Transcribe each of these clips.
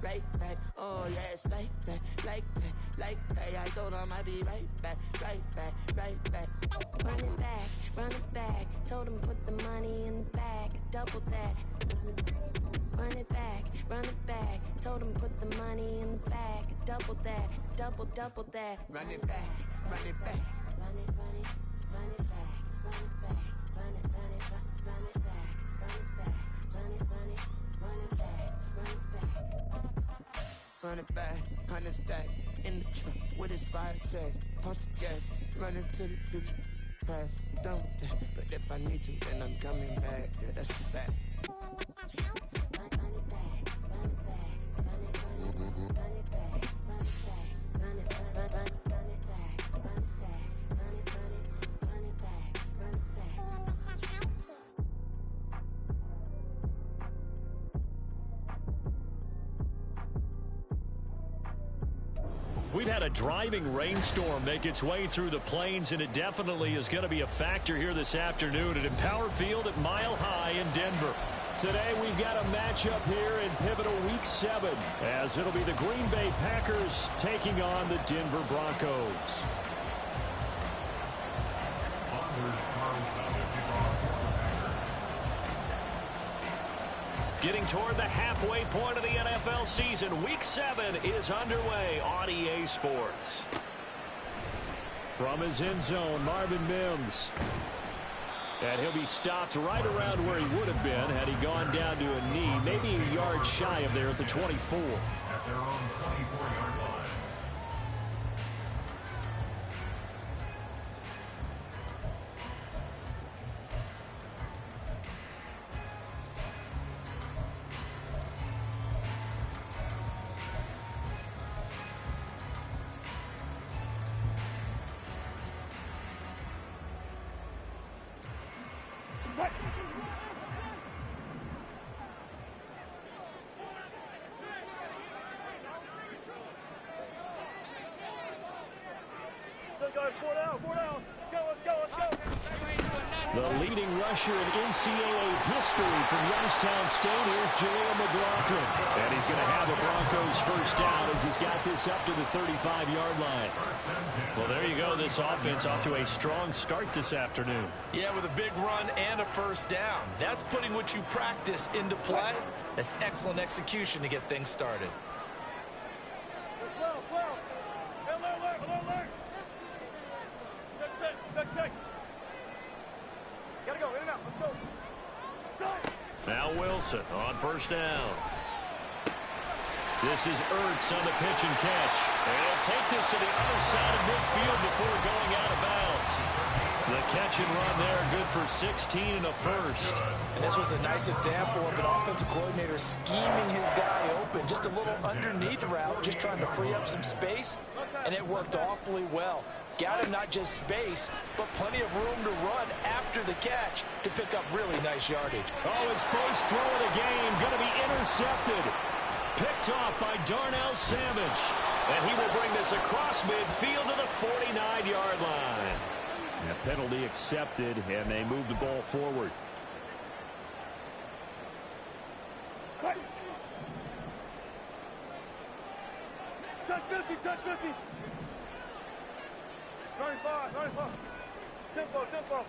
right back. Oh yeah, it's like that, like that, like that. I told him I'd be right back, right back, right back. Run it back. Told him put the money in the bag, double that. Run it back. Told him put the money in the bag, double that, double that. Run it back, run it back. Run it back, run it back, run it back, run it back, run it back, run it back. Run it back, 100 stack in the truck with his fire tag. Punch the gas, running to the future. Past, I'm done with that. But if I need to, then I'm coming back. Yeah, that's a fact. We've had a driving rainstorm make its way through the plains, and it definitely is going to be a factor here this afternoon at Empower Field at Mile High in Denver. Today we've got a matchup here in pivotal Week 7, as it'll be the Green Bay Packers taking on the Denver Broncos. Getting toward the halfway point of the NFL season, Week 7 is underway on EA Sports. From his end zone, Marvin Mims. And he'll be stopped right around where he would have been had he gone down to a knee, maybe a yard shy of there at the 24. At their own 24-yard line. The leading rusher in NCAA history from Youngstown State, here's Jaleel McLaughlin. And he's going to have the Broncos first down as he's got this up to the 35-yard line. Well, there you go. This offense off to a strong start this afternoon. Yeah, with a big run and a first down. That's putting what you practice into play. That's excellent execution to get things started. Now Wilson on first down. This is Ertz on the pitch and catch. And he'll take this to the other side of midfield before going out of bounds. The catch and run there, good for 16 and a first. And this was a nice example of an offensive coordinator scheming his guy open. Just a little underneath route, just trying to free up some space. And it worked awfully well. Got him not just space, but plenty of room to run after the catch to pick up really nice yardage. Oh, his first throw of the game going to be intercepted. Picked off by Darnell Savage. And he will bring this across midfield to the 49-yard line. And a penalty accepted, and they move the ball forward. Touch 50, touch 50. 95, 95. Tempo.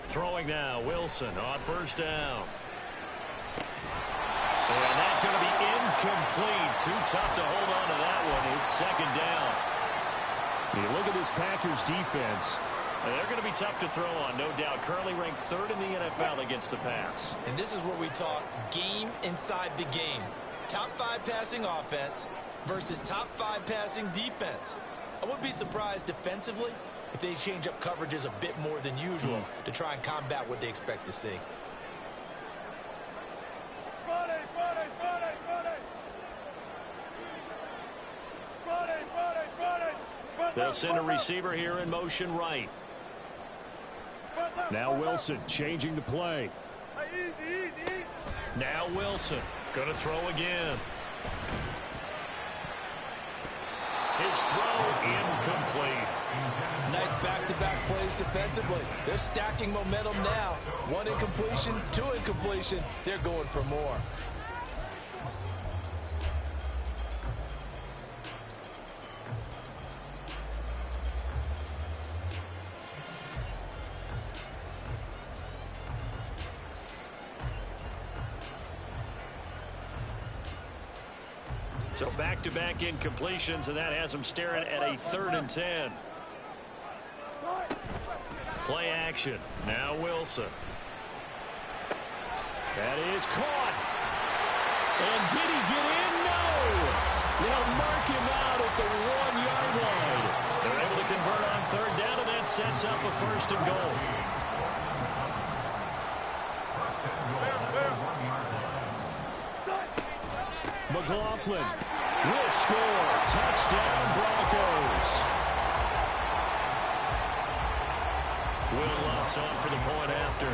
Throwing now, Wilson on first down. And that's going to be incomplete. Too tough to hold on to that one. It's second down. You look at this Packers defense. They're going to be tough to throw on, no doubt. Currently ranked 3rd in the NFL against the pass. And this is where we talk game inside the game. Top 5 passing offense versus top 5 passing defense. I wouldn't be surprised defensively if they change up coverages a bit more than usual to try and combat what they expect to see. They'll send a receiver here in motion right. Now Wilson changing the play. Now Wilson going to throw again. His throw incomplete. Nice back-to-back plays defensively. They're stacking momentum now. 1 incompletion, 2 incompletion. They're going for more. So back-to-back incompletions, and that has them staring at a 3rd and 10. Play action. Now Wilson. That is caught. And did he get in? No. They'll mark him out at the 1-yard line. They're able to convert on 3rd down, and that sets up a 1st and goal. McLaughlin will score. Touchdown, Broncos. Will Lutz on for the point after.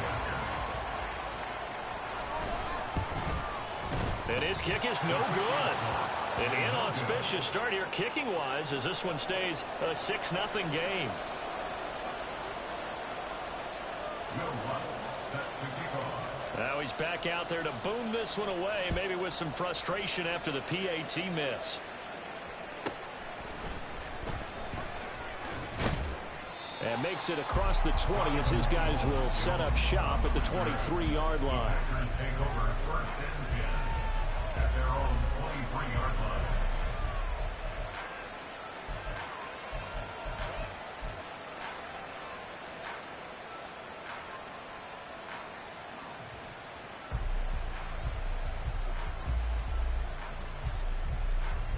And his kick is no good. An inauspicious start here kicking-wise as this one stays a 6-0 game. Now he's back out there to boom this one away, maybe with some frustration after the PAT miss. And makes it across the 20 as his guys will set up shop at the 23-yard line. Take over 1st and 10 at their own 23-yard line.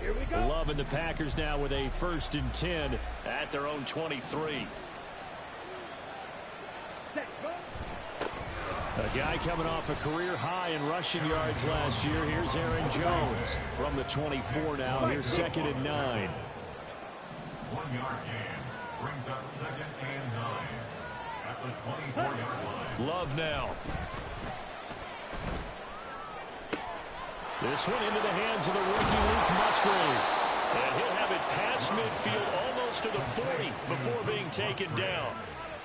Here we go. Loving the Packers now with a 1st and 10 at their own 23. A guy coming off a career high in rushing yards last year. Here's Aaron Jones from the 24 now. Here's 2nd and 9. 1-yard gain brings up 2nd and 9 at the 24-yard line. Love now. This one into the hands of the rookie Luke Musgrave. And he'll have it past midfield almost to the 40 before being taken down.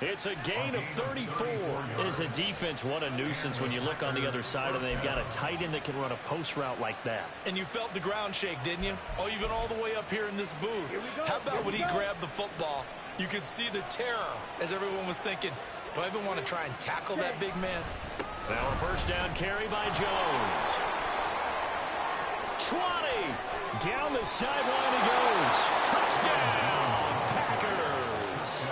It's a gain of 34. Is a defense what a nuisance when you look on the other side and they've got a tight end that can run a post route like that. And you felt the ground shake, didn't you? Oh, even all the way up here in this booth. How about when he grabbed the football? You could see the terror as everyone was thinking, do I even want to try and tackle that big man? Now a 1st down carry by Jones. 20. Down the sideline he goes. Touchdown, Packers.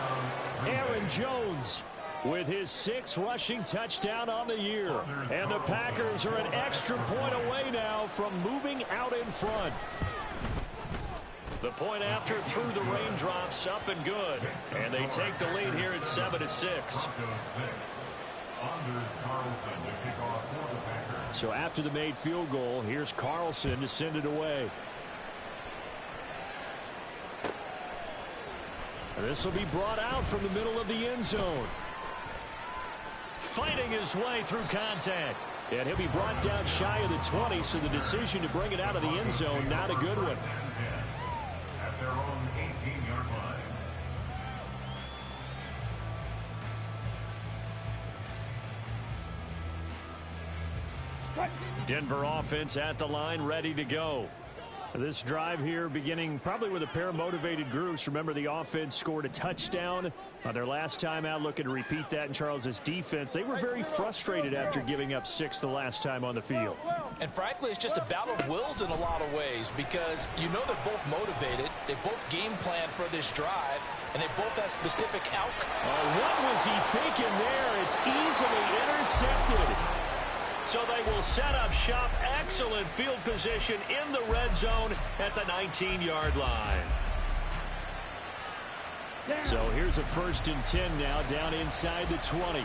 Aaron Jones with his 6th rushing touchdown on the year. And the Packers are an extra point away now from moving out in front. The point after through the raindrops, up and good. And they take the lead here at 7-6. So after the made field goal, here's Carlson to send it away. This will be brought out from the middle of the end zone. Fighting his way through contact. And he'll be brought down shy of the 20, so the decision to bring it out of the end zone, not a good one. At their own 18-yard line. Denver offense at the line, ready to go. This drive here beginning probably with a pair of motivated groups. Remember, the offense scored a touchdown on their last time out, looking to repeat that in Charles's defense. They were very frustrated after giving up 6 the last time on the field. And frankly, it's just a battle of wills in a lot of ways because you know they're both motivated. They both game plan for this drive, and they both have specific outcomes. What was he thinking there? It's easily intercepted. So they will set up shop. Excellent field position in the red zone at the 19-yard line. So here's a 1st and 10 now down inside the 20.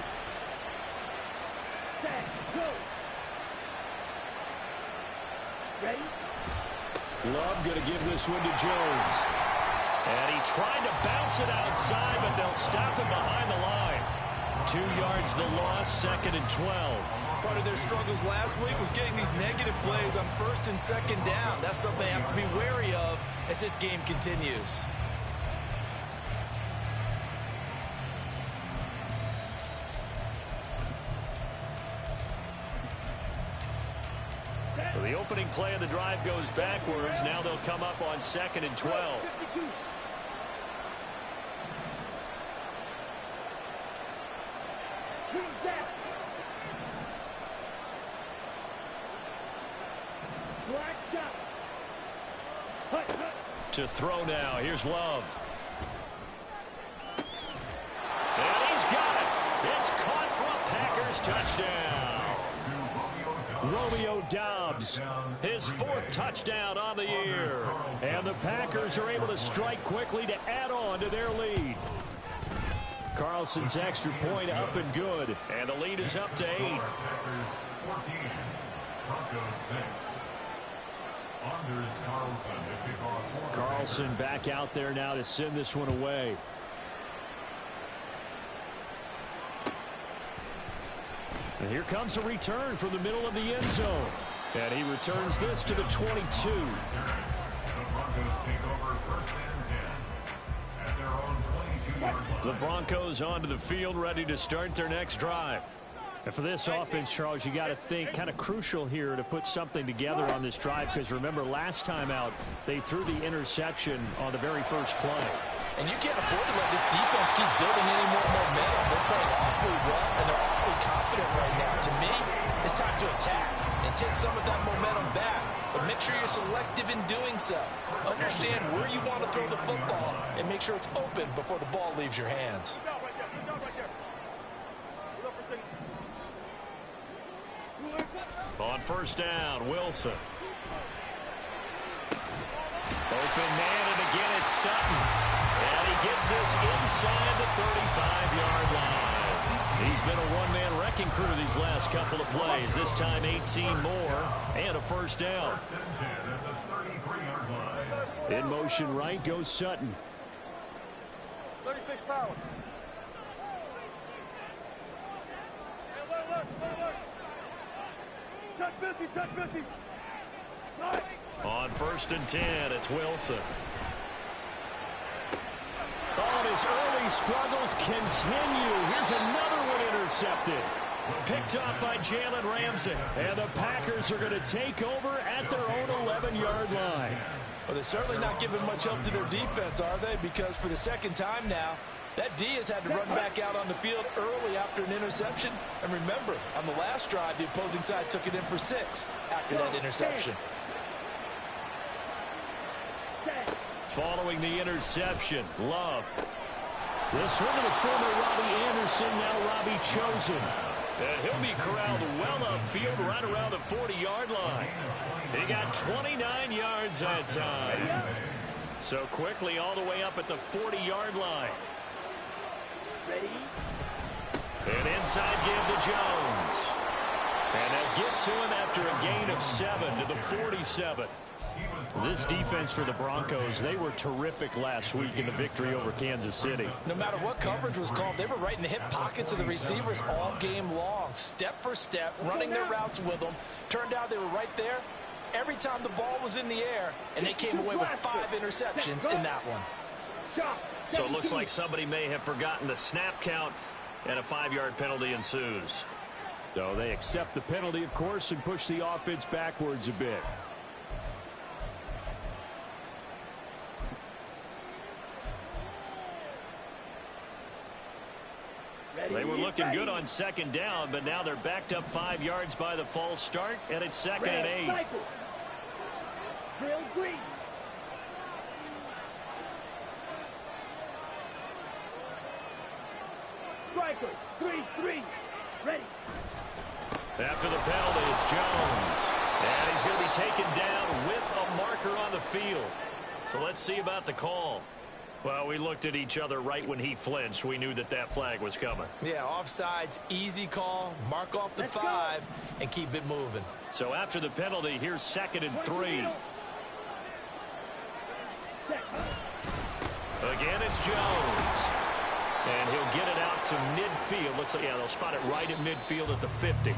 Love going to give this one to Jones. And he tried to bounce it outside, but they'll stop him behind the line. 2 yards the loss, 2nd and 12. Part of their struggles last week was getting these negative plays on 1st and 2nd down. That's something they have to be wary of as this game continues. So the opening play of the drive goes backwards. Now they'll come up on 2nd and 12. To throw now. Here's Love. And he's got it. It's caught for a Packers touchdown. Romeo Doubs, his 4th touchdown on the year. And the Packers are able to strike quickly to add on to their lead. Carlson's extra point up and good. And the lead is up to 8. Packers 14, Broncos 6. Anders Carlson to kick off. Carlson back out there now to send this one away. And here comes a return from the middle of the end zone. And he returns this to the 22. The Broncos take over 1st and 10 at their own 22-yard line. The Broncos onto the field, ready to start their next drive. And for this offense, Charles, you got to think kind of crucial here to put something together on this drive, because remember last time out they threw the interception on the very first play. And you can't afford to let this defense keep building any more momentum. They're playing awfully well, and they're awfully confident right now. To me, it's time to attack and take some of that momentum back. But make sure you're selective in doing so. Understand where you want to throw the football and make sure it's open before the ball leaves your hands. On 1st down, Wilson. Open man, and again it's Sutton. And he gets this inside the 35-yard line. He's been a one-man wrecking crew these last couple of plays. This time 18 more and a 1st down. 1st and 10 at the 33-yard line. In motion right goes Sutton. 36 power. Touch 50, touch 50. On 1st and 10, it's Wilson. Oh, and his early struggles continue. Here's another one intercepted. Picked off by Jalen Ramsey. And the Packers are going to take over at their own 11-yard line. Well, they're certainly not giving much help to their defense, are they? Because for the 2nd time now, that D has had to run back out on the field early after an interception. And remember, on the last drive, the opposing side took it in for 6 after that interception. Following the interception, Love. This one to the former Robbie Anderson, now Robbie Chosen. And he'll be corralled well upfield right around the 40-yard line. He got 29 yards that time. So quickly all the way up at the 40-yard line. Ready? An inside give to Jones. And they'll get to him after a gain of 7 to the 47. This defense for the Broncos, they were terrific last week in the victory over Kansas City. No matter what coverage was called, they were right in the hip pockets of the receivers all game long. Step for step, running their routes with them. Turned out they were right there every time the ball was in the air, and they came away with 5 interceptions in that one. So it looks like somebody may have forgotten the snap count, and a 5-yard penalty ensues. So they accept the penalty, of course, and push the offense backwards a bit. They were looking good on 2nd down, but now they're backed up 5 yards by the false start, and it's 2nd and 8. Drill green. Striker, 3-3. Ready. After the penalty, it's Jones. And he's going to be taken down with a marker on the field. So let's see about the call. Well, we looked at each other right when he flinched. We knew that that flag was coming. Yeah, offsides, easy call, mark off the 5, and keep it moving. So after the penalty, here's 2nd and 3. Again, it's Jones. And he'll get it out to midfield. Looks like, yeah, they'll spot it right at midfield at the 50.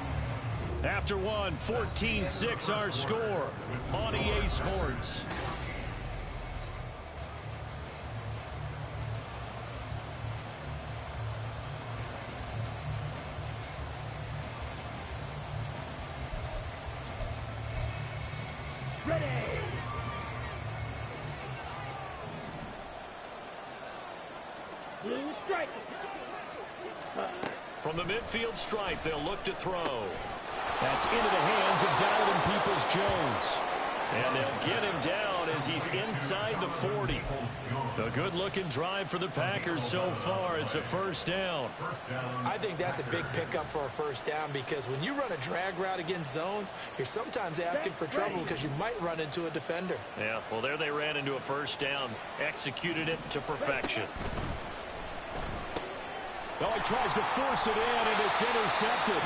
After one, 14-6 our score on EA Sports. Ready. Blue striker. From the midfield stripe, they'll look to throw. That's into the hands of Donovan Peoples-Jones. And they'll get him down as he's inside the 40. A good-looking drive for the Packers so far. It's a first down. I think that's a big pickup for a first down because when you run a drag route against zone, you're sometimes asking for trouble because you might run into a defender. Yeah, well, there they ran into a first down. Executed it to perfection. Oh, he tries to force it in, and it's intercepted.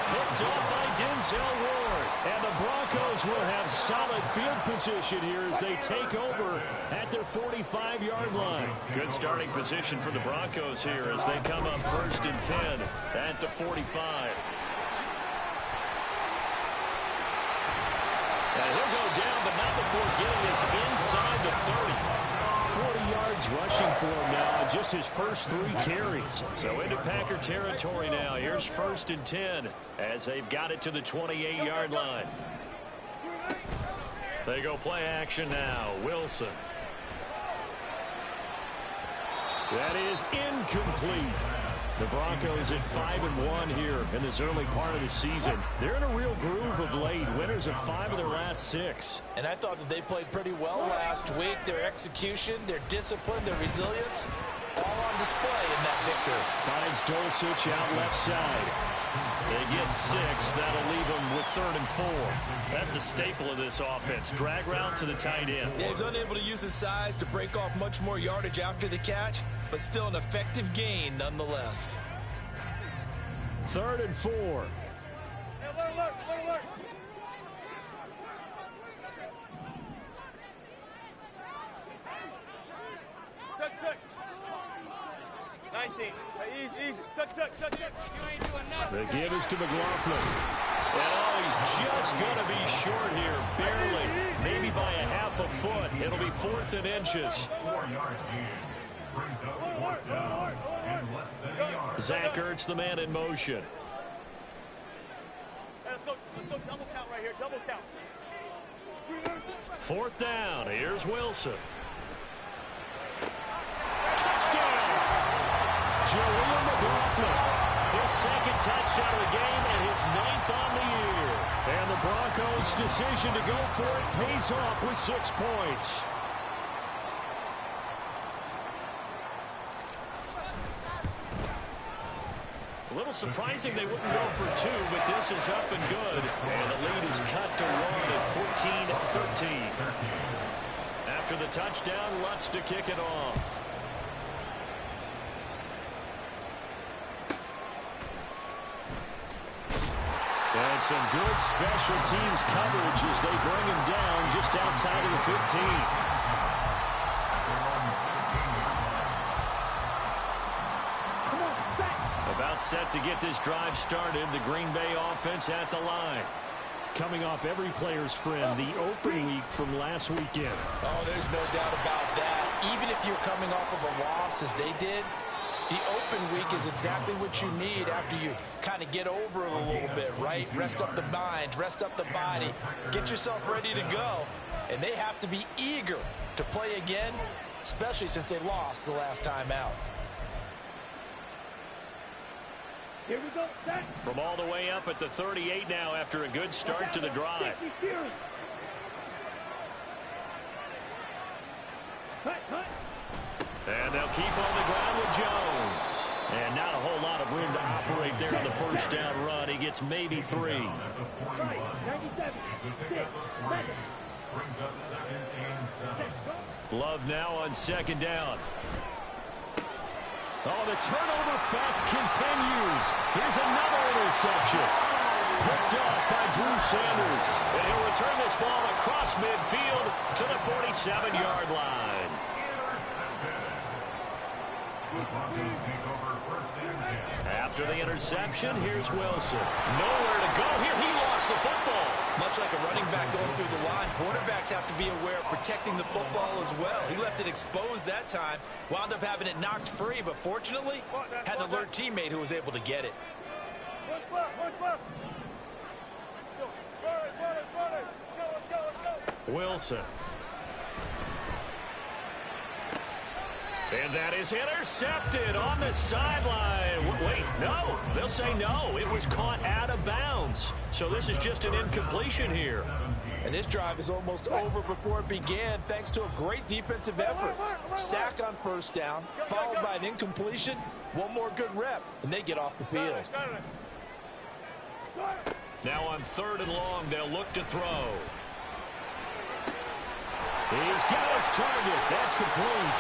Picked up by Denzel Ward. And the Broncos will have solid field position here as they take over at their 45-yard line. Good starting position for the Broncos here as they come up 1st and 10 at the 45. And he'll go down, but not before getting us inside the 30. 40 yards rushing for him now, just his first 3 carries. So into Packer territory now. Here's 1st and 10 as they've got it to the 28-yard line. They go play action now. Wilson. That is incomplete. The Broncos at 5-1 here in this early part of the season. They're in a real groove of late. Winners of 5 of their last 6. And I thought that they played pretty well last week. Their execution, their discipline, their resilience, all on display in that victory. Finds Dulcich out left side. They get 6. That'll leave them with 3rd and 4. That's a staple of this offense. Drag route to the tight end. Yeah, he's unable to use his size to break off much more yardage after the catch, but still an effective gain nonetheless. 3rd and 4. Alert, alert, alert. Tuck. 19. Easy. Tuck. You ain't doing nothing. The give is to McLaughlin. And he's just going to be short here, barely, maybe by a half a foot. It'll be 4th and inches. 4-yard gain. Brings up 4th down and less than a yard. Zach Ertz, the man in motion. Let's go double count right here. Double count. 4th down. Here's Wilson. Touchdown! Jaleel McLaughlin. His 2nd touchdown of the game and his 9th on the year. And the Broncos' decision to go for it pays off with 6 points. A little surprising they wouldn't go for 2, but this is up and good. And the lead is cut to 1 at 14-13. After the touchdown, Lutz to kick it off. And some good special teams coverage as they bring him down just outside of the 15. About set to get this drive started. The Green Bay offense at the line. Coming off every player's friend, the open week from last weekend. Oh, there's no doubt about that. Even if you're coming off of a loss as they did, the open week is exactly what you need after you kind of get over it a little bit, right? Rest up the mind, rest up the body, get yourself ready to go. And they have to be eager to play again, especially since they lost the last time out. Here we go. Set. From all the way up at the 38 now after a good start to the drive. Cut. And they'll keep on the ground with Jones. And not a whole lot of room to operate there on the first down run. He gets maybe 3. Right. 97. 6. 7. Brings up 2nd and 7. Love now on 2nd down. Oh, the turnover fest continues. Here's another interception. Picked off by Drew Sanders. And he'll return this ball across midfield to the 47-yard line. After the interception, here's Wilson. Nowhere to go here. He lost the football. Much like a running back going through the line, quarterbacks have to be aware of protecting the football as well. He left it exposed that time, wound up having it knocked free, but fortunately had an alert teammate who was able to get it. Wilson. And that is intercepted on the sideline. Wait, no. They'll say no. It was caught out of bounds. So this is just an incompletion here. And this drive is almost over before it began thanks to a great defensive effort. Sack on first down, followed by an incompletion. One more good rep, and they get off the field. Now on 3rd and long, they'll look to throw. He's got his target. That's complete.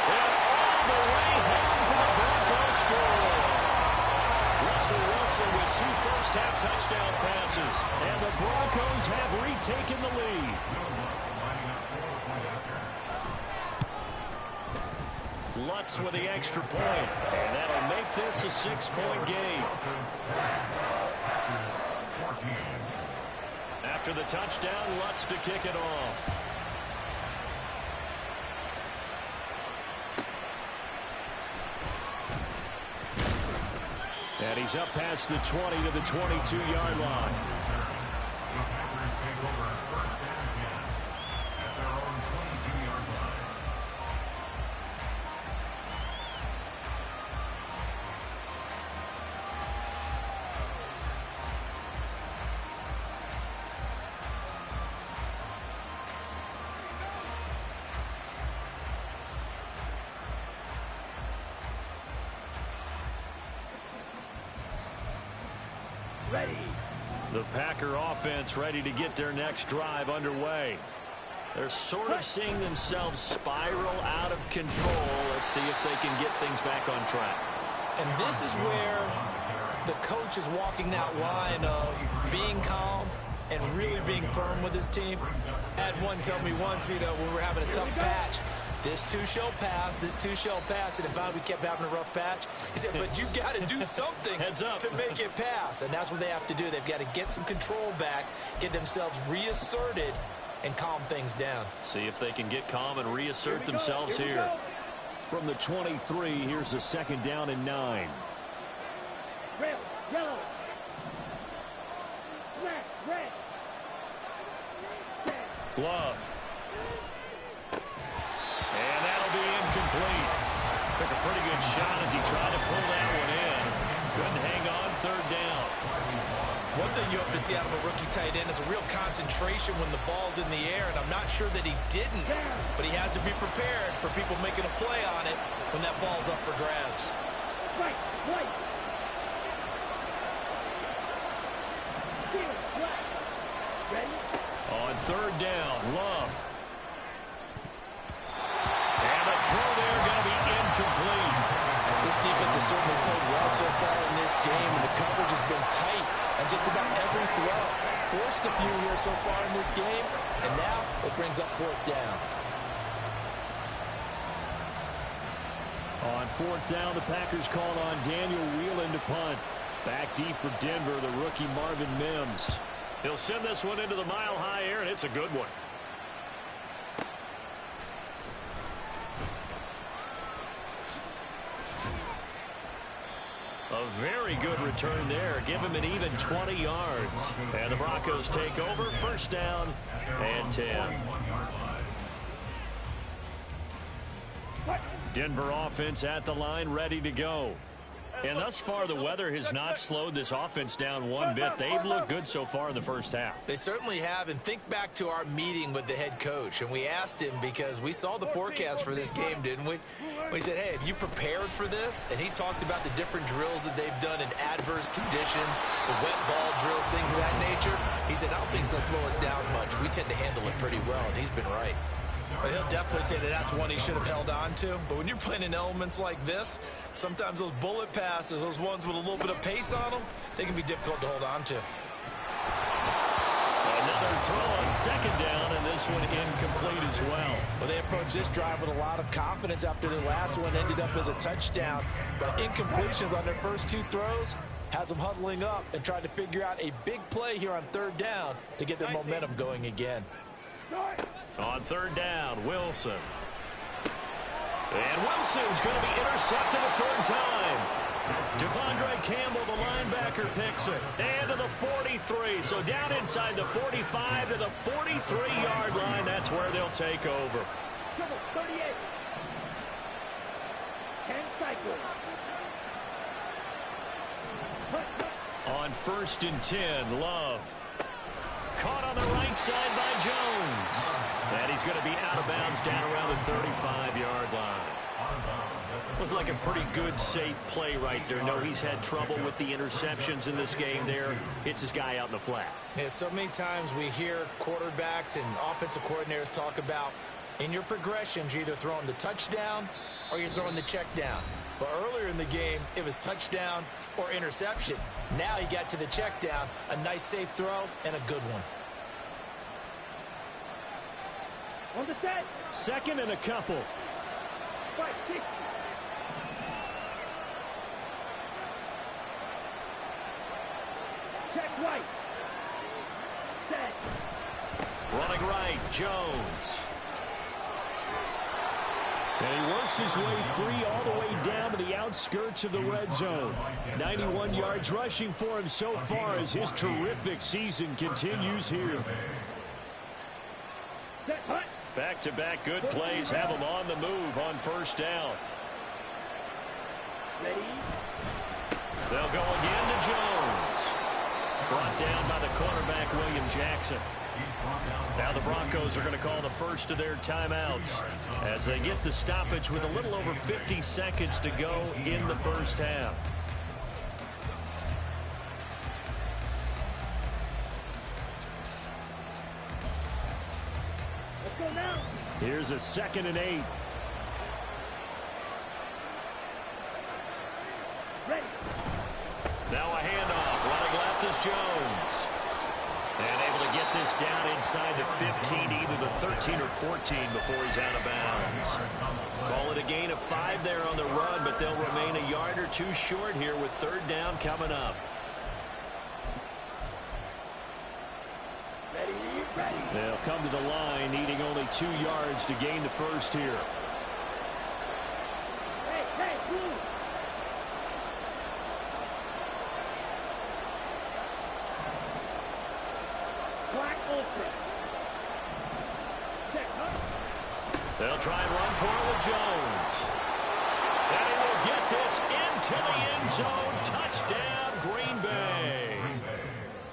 And all the way home for the Broncos score. Russell Wilson with 2 first-half touchdown passes. And the Broncos have retaken the lead. Lutz with the extra point. And that'll make this a 6-point game. After the touchdown, Lutz to kick it off. And he's up past the 20 to the 22-yard line. The Packer offense ready to get their next drive underway. They're sort of seeing themselves spiral out of control. Let's see if they can get things back on track. And this is where the coach is walking that line of being calm and really being firm with his team. Had one tell me once, when we're having a tough patch, this too shall pass, this too shall pass. And if we kept having a rough patch, he said, but you got to do something to make it pass. And that's what they have to do. They've got to get some control back, get themselves reasserted, and calm things down. See if they can get calm and reassert themselves here. From the 23, here's a 2nd down and 9. Red, yellow. Red. Glove. And that'll be incomplete. Took a pretty good shot as he tried to pull that one in. Couldn't hang on 3rd down. One thing you hope to see out of a rookie tight end is a real concentration when the ball's in the air, and I'm not sure that he didn't, but he has to be prepared for people making a play on it when that ball's up for grabs. Right. Ready? On 3rd down, Love. And the throw there going to be incomplete. This defense has certainly played well so far in this game, and the coverage has been tight on just about every throw. Forced a few here so far in this game, and now it brings up 4th down. On 4th down, the Packers call on Daniel Whelan to punt. Back deep for Denver, the rookie Marvin Mims. He'll send this one into the mile-high air, and it's a good one. A very good return there. Give him an even 20 yards. And the Broncos take over. 1st down and 10. Denver offense at the line, ready to go. And thus far, the weather has not slowed this offense down one bit. They've looked good so far in the 1st half. They certainly have, and think back to our meeting with the head coach, and we asked him because we saw the forecast for this game, didn't we? We said, hey, have you prepared for this? And he talked about the different drills that they've done in adverse conditions, the wet ball drills, things of that nature. He said, I don't think it's going to slow us down much. We tend to handle it pretty well, and he's been right. Well, he'll definitely say that that's one he should have held on to. But when you're playing in elements like this, sometimes those bullet passes, those ones with a little bit of pace on them, they can be difficult to hold on to. Another throw on 2nd down, and this one incomplete as well. Well, they approached this drive with a lot of confidence after their last one ended up as a touchdown. But incompletions on their first 2 throws has them huddling up and trying to figure out a big play here on 3rd down to get their momentum going again. On 3rd down, Wilson. And Wilson's going to be intercepted a 3rd time. Devondre Campbell, the linebacker, picks it. And to the 43. So down inside the 45 to the 43-yard line. That's where they'll take over. 38. 10 cycles. On 1st and 10, Love. Caught on the right side by Jones. And he's going to be out of bounds down around the 35-yard line. Looked like a pretty good, safe play right there. No, he's had trouble with the interceptions in this game there. Hits his guy out in the flat. Yeah, so many times we hear quarterbacks and offensive coordinators talk about in your progressions, you're either throwing the touchdown or you're throwing the check down. But earlier in the game, it was touchdown or interception. Now he got to the check down, a nice safe throw, and a good one. On the set. Second and a couple. 5-6. Check right. Set. Running right, Jones. And he works his way free all the way down to the outskirts of the red zone. 91 yards rushing for him so far as his terrific season continues here. Set. Hut. Back-to-back good plays have him on the move on first down. Ready. They'll go again to Jones. Brought down by the cornerback, William Jackson. Now the Broncos are going to call the first of their timeouts as they get the stoppage with a little over 50 seconds to go in the first half. Let's go now. Here's a 2nd and 8. Ready. Now a handoff. Running left is Jones. And able to get this down inside the 15, either the 13 or 14 before he's out of bounds. Call it a gain of 5 there on the run, but they'll remain a yard or two short here with third down coming up. Ready. Ready. They'll come to the line, needing only 2 yards to gain the first here. Hey, move. Black open. Check. Hut. They'll try and run for it with Jones. And he will get this into the end zone. Touchdown, Green Bay.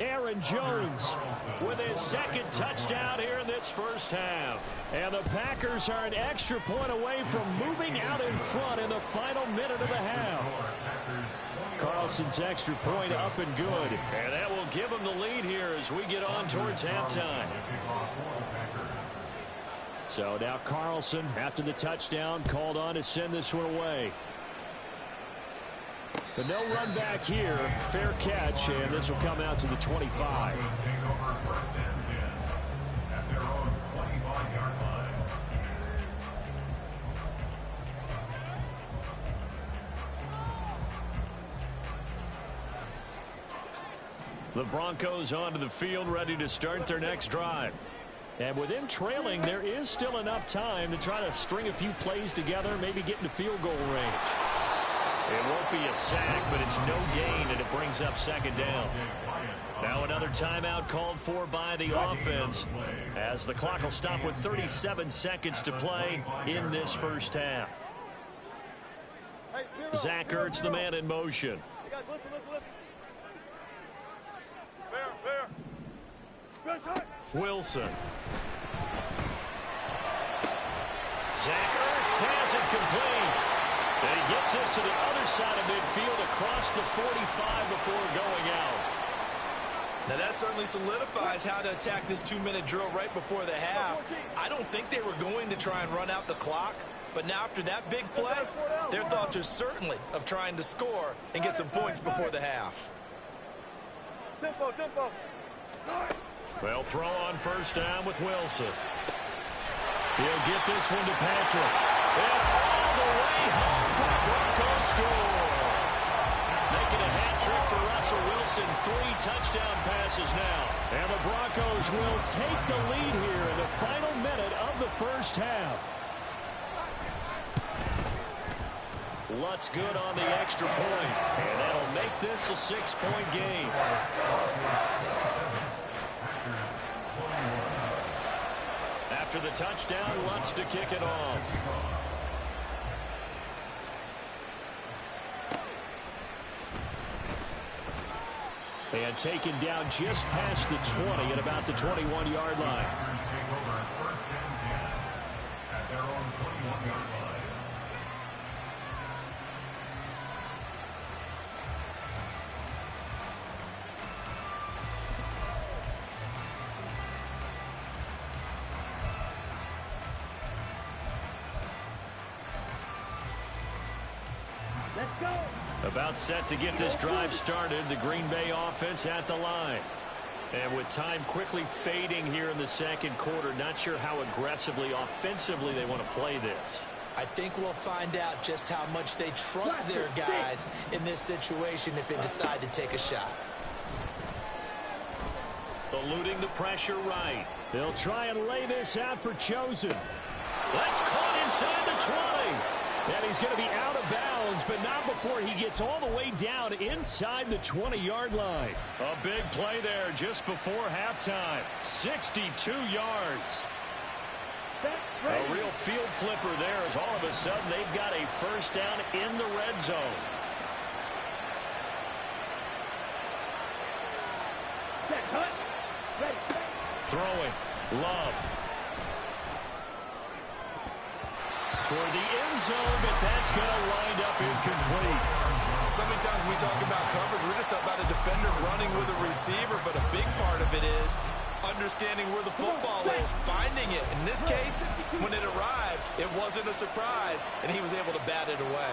Aaron Jones with his second touchdown here in this first half. And the Packers are an extra point away from moving out in front in the final minute of the half. Carlson's extra point up and good. And that will give them the lead here as we get on towards halftime. So now Carlson, after the touchdown, called on to send this one away. But no run back here. Fair catch, and this will come out to the 25. The Broncos onto the field, ready to start their next drive. And with them trailing, there is still enough time to try to string a few plays together, maybe get into field goal range. It won't be a sack, but it's no gain, and it brings up second down. Now another timeout called for by the offense as the clock will stop with 37 seconds to play in this first half. Zach Ertz, the man in motion. Wilson. Zach Ertz has it complete. And he gets this to the other side of midfield across the 45 before going out. Now that certainly solidifies how to attack this 2-minute drill right before the half. I don't think they were going to try and run out the clock, but now after that big play, their thoughts are certainly of trying to score and get some points before the half. Tempo. They'll throw on first down with Wilson. He'll get this one to Patrick. And all the way home for the Broncos score. Making a hat trick for Russell Wilson. 3 touchdown passes now. And the Broncos will take the lead here in the final minute of the first half. Lutz good on the extra point. And that'll make this a 6-point game. After the touchdown, Lutz to kick it off. And taken down just past the 20 at about the 21-yard line. Take over first and 10 at their own 21-yard line. Let's go. About set to get this drive started, the Green Bay offense at the line. And with time quickly fading here in the second quarter, not sure how aggressively, offensively they want to play this. I think we'll find out just how much they trust their guys in this situation if they decide to take a shot. Eluding the pressure right. They'll try and lay this out for Chosen. That's caught inside the 20. And he's going to be out of bounds, but not before he gets all the way down inside the 20-yard line. A big play there just before halftime. 62 yards. A real field flipper there as all of a sudden they've got a first down in the red zone. Throwing. Love. Toward the end zone, but that's going to wind up incomplete. So many times when we talk about coverage, we're just about a defender running with a receiver, but a big part of it is understanding where the football is, finding it. In this case, when it arrived, it wasn't a surprise, and he was able to bat it away.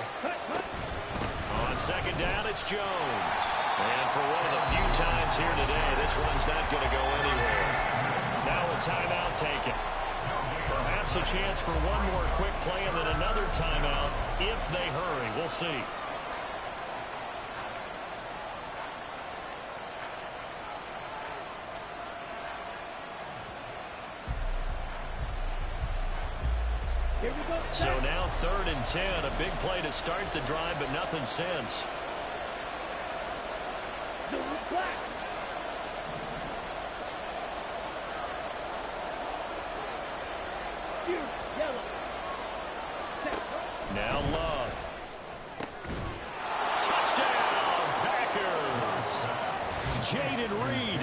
On second down, it's Jones. And for one of the few times here today, this one's not going to go anywhere. Now a timeout taken. Perhaps a chance for one more quick play and then another timeout if they hurry. We'll see. Here we go. So now 3rd and 10. A big play to start the drive, but nothing since. Black. Now Love. Touchdown, Packers. Jaden Reed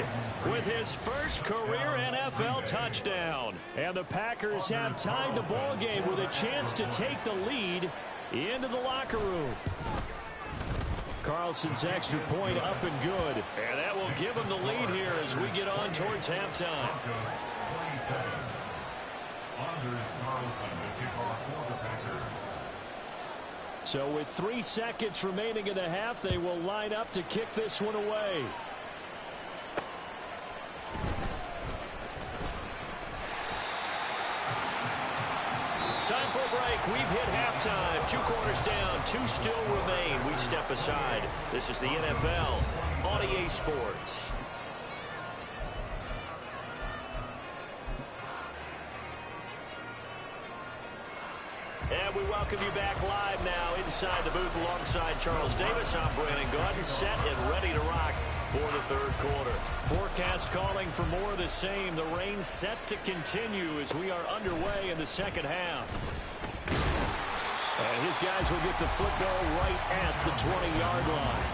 with his first career NFL touchdown. And the Packers have tied the ball game with a chance to take the lead into the locker room. Carlson's extra point up and good. And that will give them the lead here as we get on towards halftime. So with 3 seconds remaining in the half, they will line up to kick this one away. Time for a break. We've hit halftime. 2 quarters down. 2 still remain. We step aside. This is the NFL on EA Sports. And we welcome you back live now inside the booth alongside Charles Davis. I'm Brandon Gaudin, set and ready to rock for the 3rd quarter. Forecast calling for more of the same. The rain set to continue as we are underway in the second half. And his guys will get the football right at the 20-yard line.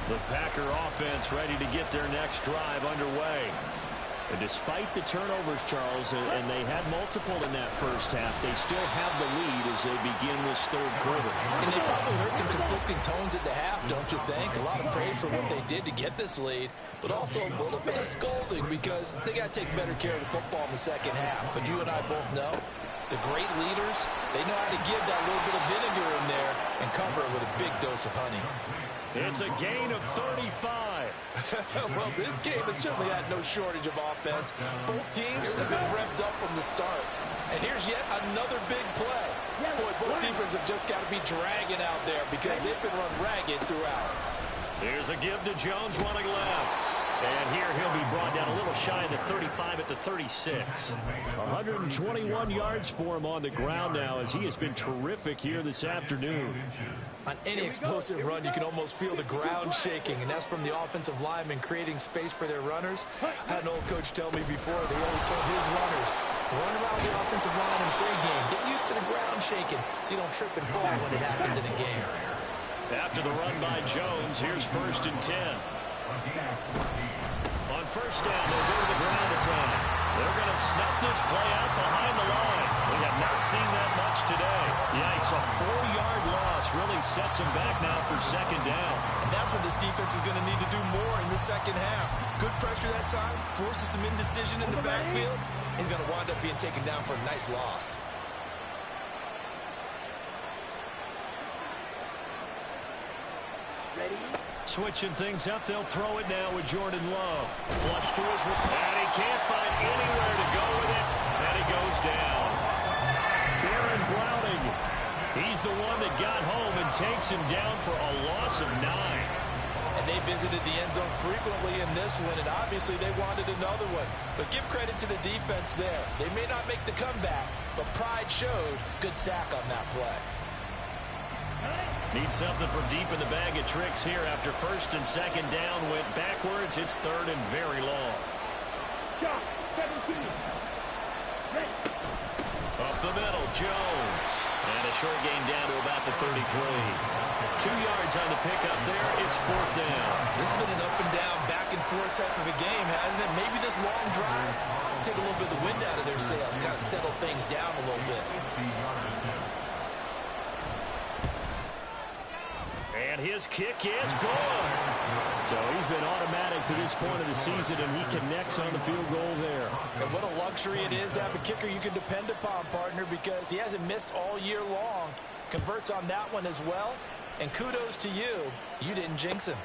The Packer offense ready to get their next drive underway. And despite the turnovers, Charles, and they had multiple in that first half, they still have the lead as they begin this 3rd quarter. And they probably heard some conflicting tones at the half, don't you think? A lot of praise for what they did to get this lead, but also a little bit of scolding because they got to take better care of the football in the second half. But you and I both know the great leaders, they know how to give that little bit of vinegar in there and cover it with a big dose of honey. It's a gain of 35. Well, this game has certainly had no shortage of offense. Both teams have been revved up from the start. And here's yet another big play. Boy, both defenses have just got to be dragging out there because they've been run ragged throughout. Here's a give to Jones running left. And here he'll be brought down a little shy of the 35 at the 36. 121 yards for him on the ground now as he has been terrific here this afternoon. On any explosive run, you can almost feel the ground shaking, and that's from the offensive linemen creating space for their runners. I had an old coach tell me before, they always told his runners, Run around the offensive line and pregame. Get used to the ground shaking so you don't trip and fall when it happens in a game. After the run by Jones, here's 1st and 10. On first down, they'll go to the ground attack. They're going to snuff this play out behind the line. We have not seen that much today. Yikes, a 4-yard loss really sets them back now for 2nd down. And that's what this defense is going to need to do more in the second half. Good pressure that time, forces some indecision in the backfield. He's going to wind up being taken down for a nice loss. Switching things up, they'll throw it now with Jordan Love. Flush to his right, and he can't find anywhere to go with it, and he goes down. Baron Browning, he's the one that got home and takes him down for a loss of 9. And they visited the end zone frequently in this one, and obviously they wanted another one. But give credit to the defense there. They may not make the comeback, but pride showed. Good sack on that play. Need something from deep in the bag of tricks here after 1st and 2nd down went backwards. It's 3rd and very long. Up the middle, Jones. And a short gain down to about the 33. 2 yards on the pickup there. It's 4th down. This has been an up and down, back and forth type of a game, hasn't it? Maybe this long drive will take a little bit of the wind out of their sails, kind of settle things down a little bit. And his kick is good. So he's been automatic to this point of the season, and he connects on the field goal there. And what a luxury it is to have a kicker you can depend upon, partner, because he hasn't missed all year long. Converts on that one as well. And kudos to you. You didn't jinx him.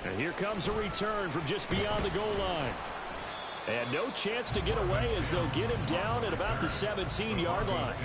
And here comes a return from just beyond the goal line. And no chance to get away as they'll get him down at about the 17-yard line.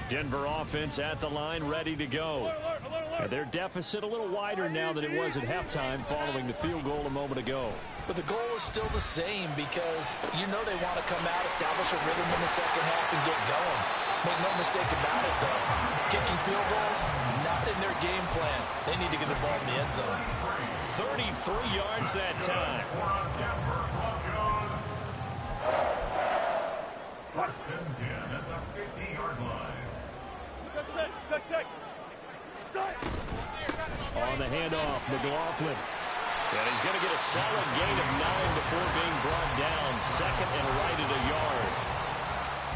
Denver offense at the line, ready to go. And their deficit a little wider now than it was at halftime following the field goal a moment ago. But the goal is still the same because you know they want to come out, establish a rhythm in the second half, and get going. Make no mistake about it, though. Kicking field goals, not in their game plan. They need to get the ball in the end zone. 33 yards that time. First and 10 at the 50-yard line. On the handoff, McLaughlin. And he's going to get a solid gain of 9 before being brought down. 2nd and right at a yard.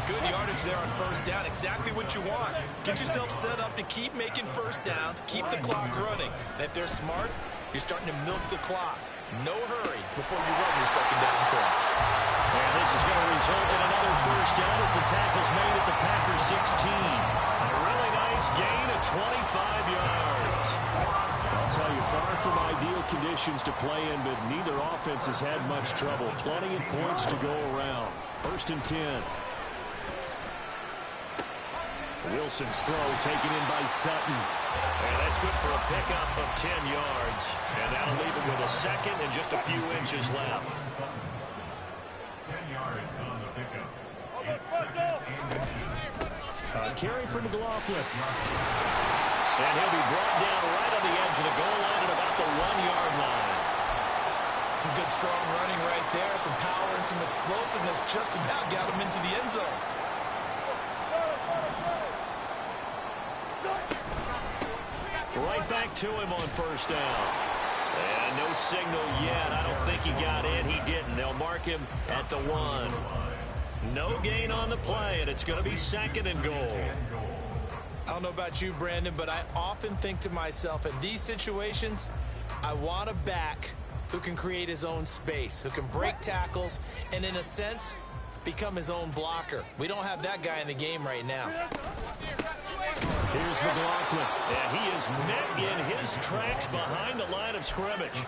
Good yardage there on 1st down. Exactly what you want. Get yourself set up to keep making 1st downs, keep the clock running. And if they're smart, you're starting to milk the clock. No hurry before you run your 2nd down play. And this is going to result in another 1st down as the tackle's made at the Packers 16. A really nice gain of 25 yards. I'll tell you, far from ideal conditions to play in, but neither offense has had much trouble. Plenty of points to go around. 1st and 10. Wilson's throw taken in by Sutton. And that's good for a pickup of 10 yards. And that'll leave him with a 2nd and just a few inches left. 10 yards on the pickup. It's 2nd and inches. A carry for McLaughlin. And he'll be brought down right on the edge of the goal line at about the 1-yard line. Some good strong running right there. Some power and some explosiveness just about got him into the end zone. Right back to him on 1st down. And no signal yet. I don't think he got in. He didn't. They'll mark him at the 1. No gain on the play, and it's going to be 2nd and goal. I don't know about you, Brandon, but I often think to myself, in these situations, I want a back who can create his own space, who can break tackles, and in a sense, become his own blocker. We don't have that guy in the game right now. Here's McLaughlin, and he is met in his tracks behind the line of scrimmage.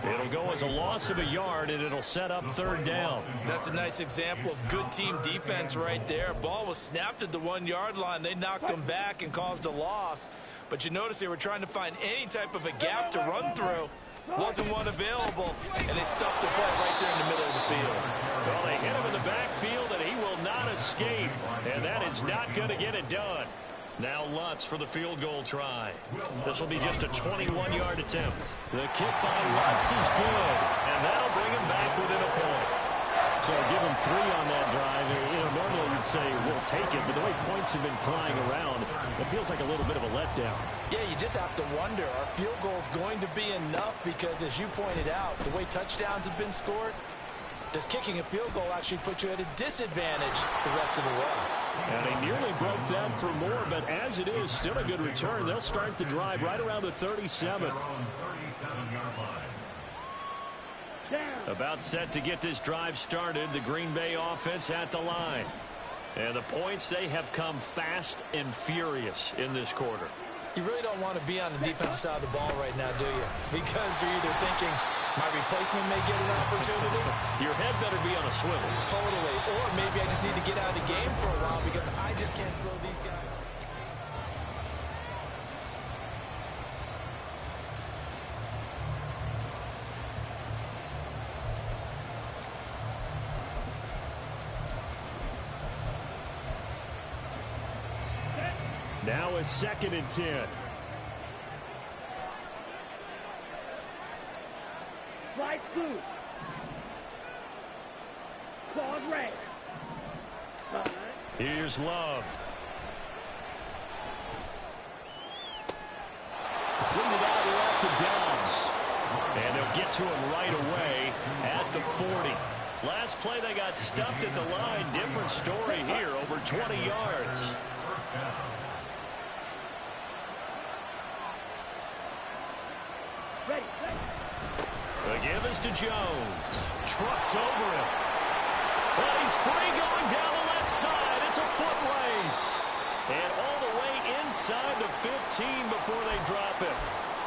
It'll go as a loss of a yard, and it'll set up third down. That's a nice example of good team defense right there. Ball was snapped at the 1-yard line. They knocked him back and caused a loss. But you notice they were trying to find any type of a gap to run through. Wasn't one available, and they stuffed the play right there in the middle of the field. Well, they hit him in the backfield, and he will not escape, and that is not going to get it done. Now Lutz for the field goal try. This will be just a 21-yard attempt. The kick by Lutz is good, and that'll bring him back within a point. So give him 3 on that drive. Normally you'd say we'll take it, but the way points have been flying around, it feels like a little bit of a letdown. Yeah, you just have to wonder, are field goals going to be enough? Because as you pointed out, the way touchdowns have been scored, does kicking a field goal actually put you at a disadvantage the rest of the way? And they nearly broke that for more, but as it is, still a good return. They'll start the drive right around the 37. About set to get this drive started. The Green Bay offense at the line. And the points, they have come fast and furious in this quarter. You really don't want to be on the defensive side of the ball right now, do you? Because you're either thinking, my replacement may get an opportunity. Your head better be on a swivel. Totally. Or maybe I just need to get out of the game for a while because I just can't slow these guys. Now a 2nd and 10. Right through. Claude Ray. Here's Love. Completed out left to Dobbs. And they'll get to him right away at the 40. Last play they got stuffed at the line. Different story here, over 20 yards. The give is to Jones. Trucks over him. Well, he's free going down the left side. It's a foot race. And all the way inside the 15 before they drop him.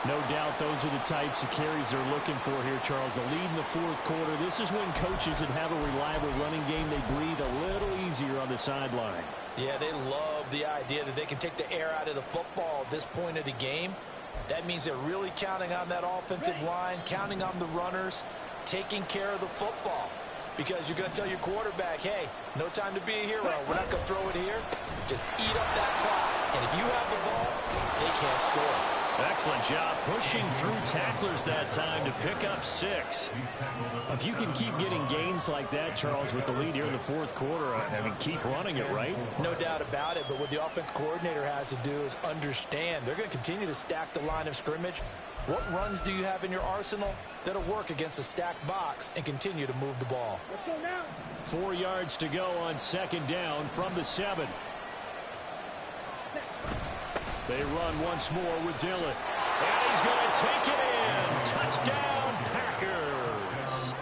No doubt those are the types of carries they're looking for here, Charles. The lead in the 4th quarter. This is when coaches that have a reliable running game, they breathe a little easier on the sideline. Yeah, they love the idea that they can take the air out of the football at this point of the game. That means they're really counting on that offensive line, counting on the runners, taking care of the football. Because you're going to tell your quarterback, hey, no time to be a hero. We're not going to throw it here. Just eat up that clock. And if you have the ball, they can't score. Excellent job pushing through tacklers that time to pick up 6. If you can keep getting gains like that, Charles, with the lead here in the 4th quarter, I mean, keep running it, right? No doubt about it, but what the offense coordinator has to do is understand. They're going to continue to stack the line of scrimmage. What runs do you have in your arsenal that'll work against a stacked box and continue to move the ball? 4 yards to go on 2nd down from the 7. They run once more with Dillon. And he's going to take it in. Touchdown, Packers.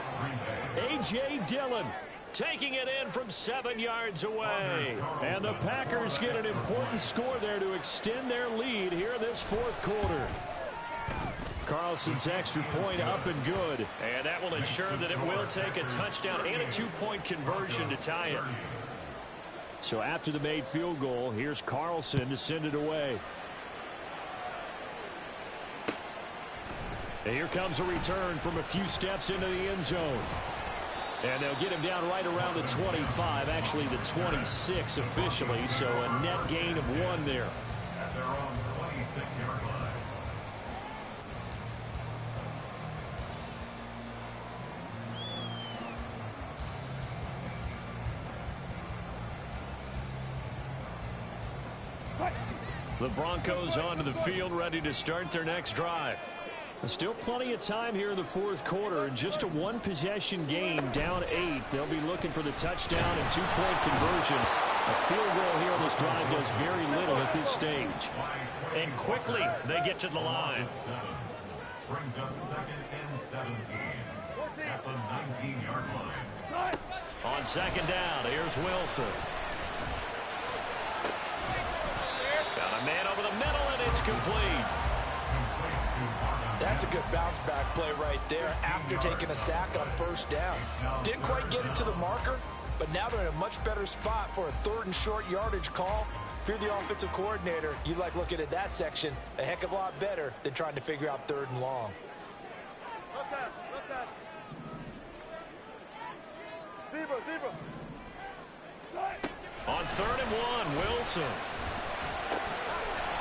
A.J. Dillon taking it in from 7 yards away. And the Packers get an important score there to extend their lead here in this 4th quarter. Carlson's extra point up and good. And that will ensure that it will take a touchdown and a 2-point conversion to tie it. So after the made field goal, here's Carlson to send it away. And here comes a return from a few steps into the end zone. And they'll get him down right around the 25, actually the 26 officially, so a net gain of 1 there. At their own 26-yard line. The Broncos onto the field, ready to start their next drive. Still plenty of time here in the 4th quarter, and just a 1-possession game, down 8. They'll be looking for the touchdown and 2-point conversion. A field goal here on this drive does very little at this stage. And quickly, they get to the line. Brings up 2nd and 17 at the 19-yard line. On 2nd down, here's Wilson. Got a man over the is complete. That's a good bounce-back play right there after taking a sack on first down. Didn't quite get it to the marker, but now they're in a much better spot for a 3rd and short yardage call. If you're the offensive coordinator, you like looking at that section a heck of a lot better than trying to figure out 3rd and long. On 3rd and 1, Wilson.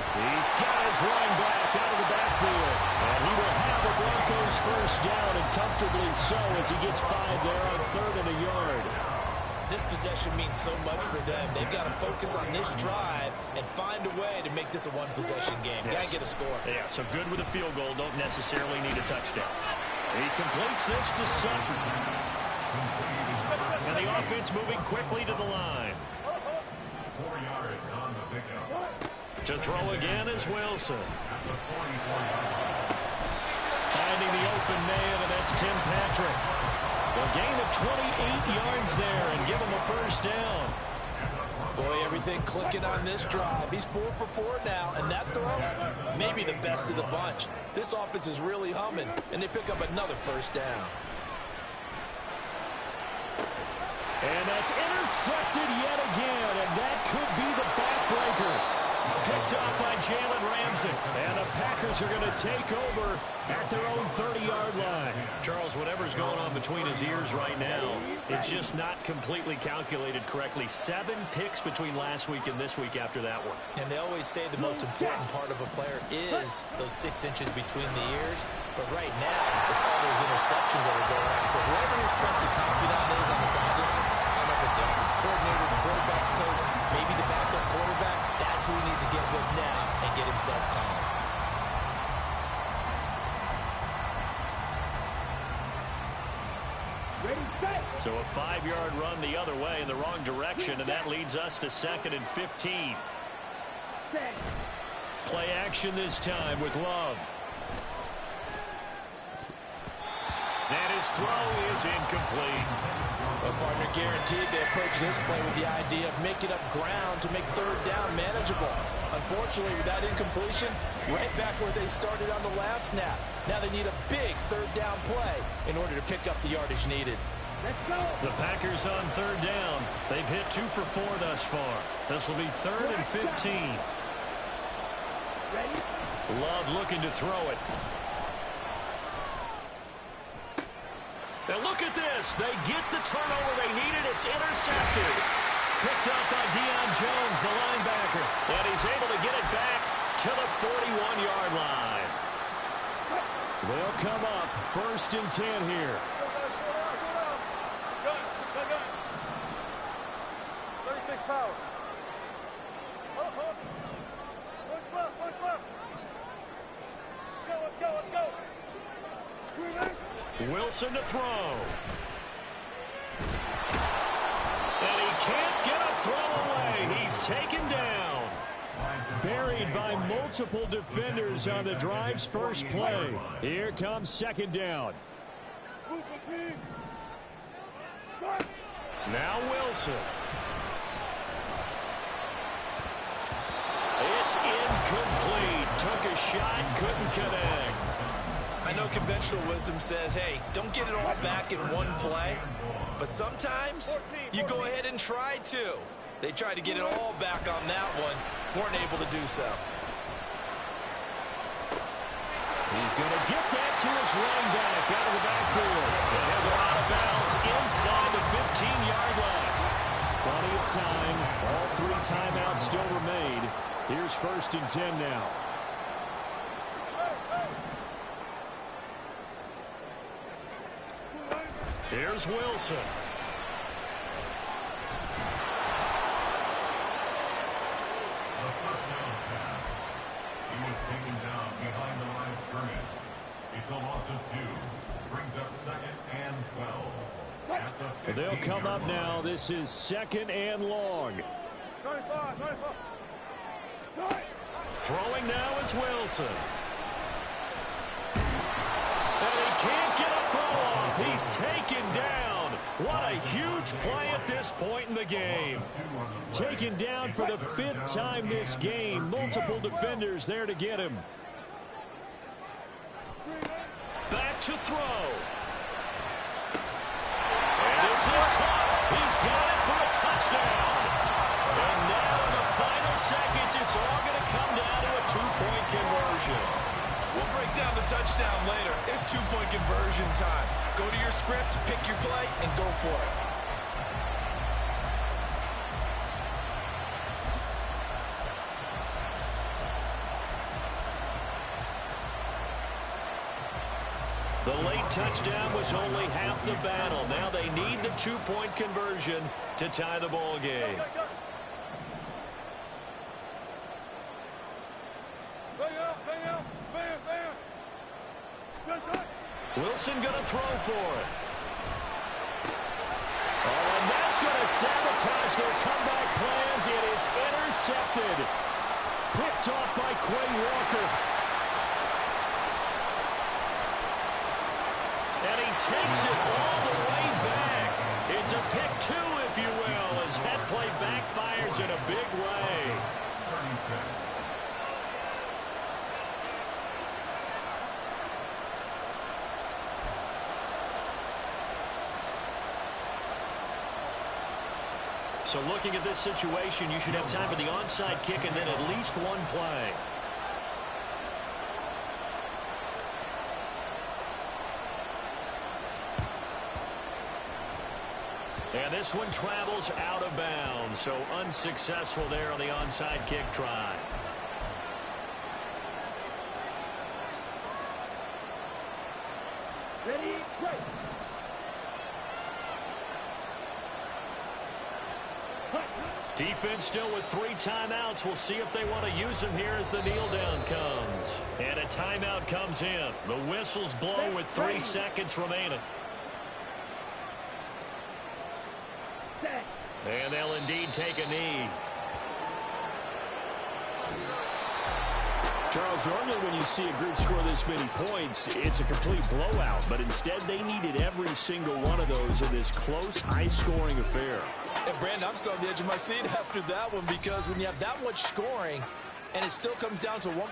He's got his running back out of the backfield. And he will have the Broncos first down, and comfortably so, as he gets 5 there on 3rd and a yard. This possession means so much for them. They've got to focus on this drive and find a way to make this a one-possession game. Yes. Got to get a score. Yeah, so good with a field goal. Don't necessarily need a touchdown. He completes this to Sutton. And the offense moving quickly to the line. 4 yards on the pickup. To throw again is Wilson. At the 44-yard line. Finding the open man, and that's Tim Patrick. A gain of 28 yards there and give him the first down. Boy, everything clicking on this drive. He's 4 for 4 now, and that throw, maybe the best of the bunch. This offense is really humming, and they pick up another first down. And that's intercepted yet again, and that could be the backbreaker. Picked up by Jalen Ramsey. And the Packers are going to take over at their own 30-yard line. Charles, whatever's going on between his ears right now, it's just not completely calculated correctly. 7 picks between last week and this week after that one. And they always say the most important part of a player is those 6 inches between the ears. But right now, it's all those interceptions that are going on. So whoever his trusted confidant is on the sidelines, I don't know if it's the offensive coordinator, the quarterback's coach, maybe the backup quarterback, that's who he needs to get with now and get himself calm. So a 5-yard run the other way in the wrong direction, and that leads us to 2nd and 15. Play action this time with Love. And his throw is incomplete. A partner guaranteed they approach this play with the idea of making up ground to make 3rd down manageable. Unfortunately, with that incompletion, right back where they started on the last snap. Now they need a big 3rd down play in order to pick up the yardage needed. The Packers on 3rd down. They've hit 2 for 4 thus far. This will be 3rd and 15. Love looking to throw it. And look at this. They get the turnover they needed. It's intercepted. Picked up by Deion Jones, the linebacker. And he's able to get it back to the 41-yard line. They'll come up 1st and 10 here. Wilson to throw. And he can't get a throw away. He's taken down. Buried by multiple defenders on the drive's first play. Here comes 2nd down. Now Wilson. It's incomplete. Took a shot, couldn't connect. I know conventional wisdom says, hey, don't get it all back in one play. But sometimes you go ahead and try to. They tried to get it all back on that one. Weren't able to do so. He's going to get that to his running back out of the backfield. And he'll go out of bounds inside the 15-yard line. Plenty of time. All 3 timeouts still remain. Here's 1st and 10 now. Here's Wilson. The first down pass. He was taken down behind the line of scrimmage. It's a loss of 2. Brings up 2nd and 12. At the They'll come up now. This is 2nd and long. Throwing now is Wilson. And he can't get a throw off. He's taken down What a huge play at this point in the game. Taken down for the 5th time this game. Multiple defenders there to get him. Back to throw. And this is caught. He's got it for a touchdown. And now in the final seconds, it's all going to come down to a 2-point conversion. We'll break down the touchdown later. It's 2-point conversion time. Go to your script, pick your play, and go for it. The late touchdown was only half the battle. Now they need the 2-point conversion to tie the ball game. Wilson going to throw for it. Oh, and that's going to sabotage their comeback plans. It is intercepted. Picked off by Quay Walker. And he takes it all the way back. It's a pick 2, if you will, as that play backfires in a big way. 36. So looking at this situation, you should have time for the onside kick and then at least one play. And this one travels out of bounds, so unsuccessful there on the onside kick try. Ready, break. Defense still with 3 timeouts. We'll see if they want to use them here as the kneel down comes. And a timeout comes in. The whistle's blown with 3 seconds remaining. And they'll indeed take a knee. Charles, normally when you see a group score this many points, it's a complete blowout. But instead, they needed every single one of those in this close, high-scoring affair. And Brandon, I'm still on the edge of my seat after that one, because when you have that much scoring and it still comes down to one